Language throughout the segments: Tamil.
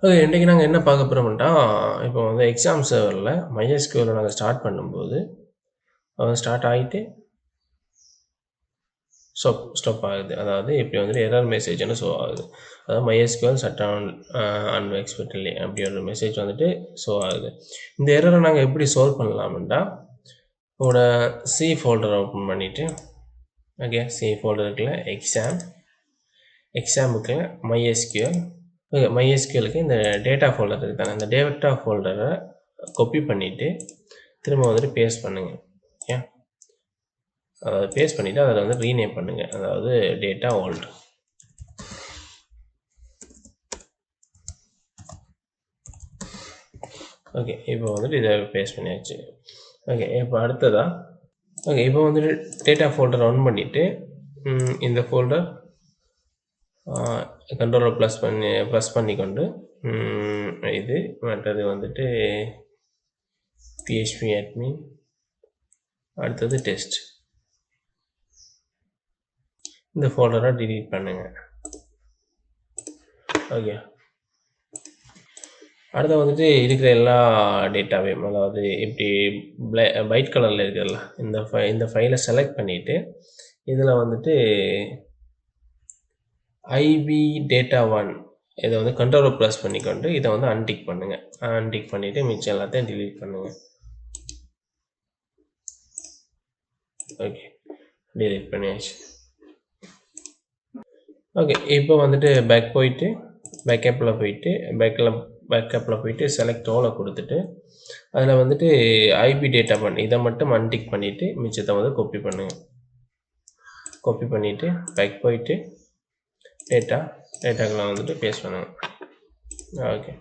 ஓகே. இன்றைக்கு நாங்கள் என்ன பார்க்க போகிறோம்னா, இப்போ வந்து எக்ஸாம் சர்வரில் MySQL நாங்கள் ஸ்டார்ட் பண்ணும்போது ஸ்டார்ட் ஆகிட்டு ஸ்டாப் ஆகுது. அதாவது இப்படி வந்துட்டு எரர் மெசேஜ்னு ஷோ ஆகுது. அதாவது MySQL Shutdown unexpectedly அப்படி ஒரு மெசேஜ் வந்துட்டு ஷோ ஆகுது. இந்த எரரை நாங்கள் எப்படி சால்வ் பண்ணலாம்னா, உங்களோட சி ஃபோல்டரை ஓப்பன் பண்ணிவிட்டு, ஓகே, சி ஃபோல்டருக்குள்ள எக்ஸாமுக்கு MySQL, ஓகே, MySQLக்கு இந்த டேட்டா ஃபோல்டர் இருக்குது தானே, இந்த டேட்டா ஃபோல்டரை காப்பி பண்ணிவிட்டு திரும்ப வந்துட்டு பேஸ்ட் பண்ணுங்கள். ஓகே, அதாவது பேஸ்ட் பண்ணிவிட்டு அதில் வந்து ரீநேம் பண்ணுங்கள், அதாவது டேட்டா ஓல்ட். ஓகே, இப்போ வந்துட்டு இதை பேஸ்ட் பண்ணியாச்சு. ஓகே, இப்போ அடுத்ததா, ஓகே, இப்போ வந்துட்டு டேட்டா ஃபோல்டர் ரன் பண்ணிவிட்டு இந்த ஃபோல்டர் கண்ட்ரோலை ப்ளஸ் பண்ணிக்கொண்டு இது மற்றது வந்துட்டு PHP admin, அடுத்தது டெஸ்ட், இந்த ஃபோல்டரை டிலீட் பண்ணுங்கள். ஓகே, அடுத்து வந்துட்டு இருக்கிற எல்லா டேட்டாவையும், அதாவது இப்படி பைட் கலரில் இருக்கிறல இந்த ஃபைலை செலக்ட் பண்ணிவிட்டு இதில் வந்துட்டு ஐபி டேட்டா 1 இதை வந்து கண்ட்ரோலை ப்ளஸ் பண்ணிக்கொண்டு இதை வந்து அன்டிக் பண்ணுங்கள். அன்டிக் பண்ணிவிட்டு மிச்சம் எல்லாத்தையும் டிலீட் பண்ணுங்கள். ஓகே, டிலீட் பண்ணியாச்சு. ஓகே, இப்போ வந்துட்டு பேக்கப்பில் போயிட்டு செலக்ட் ஆலை கொடுத்துட்டு அதில் வந்துட்டு ஐபி டேட்டா 1 இதை மட்டும் அன்டிக் பண்ணிவிட்டு மிச்சத்தை வந்து காப்பி பண்ணுங்கள். காப்பி பண்ணிவிட்டு பேக் போயிட்டு டேட்டாக்கெலாம் வந்துட்டு பேஸ்ட் பண்ணுங்கள். ஓகே,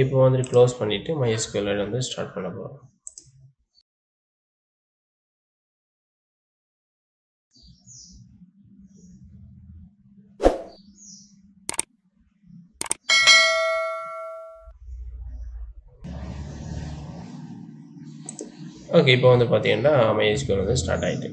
இப்போ வந்துட்டு க்ளோஸ் பண்ணிவிட்டு MySQL வந்து ஸ்டார்ட் பண்ண போகிறோம். ஓகே, இப்போ வந்து பார்த்தீங்கன்னா MySQL வந்து ஸ்டார்ட் ஆகிட்டு.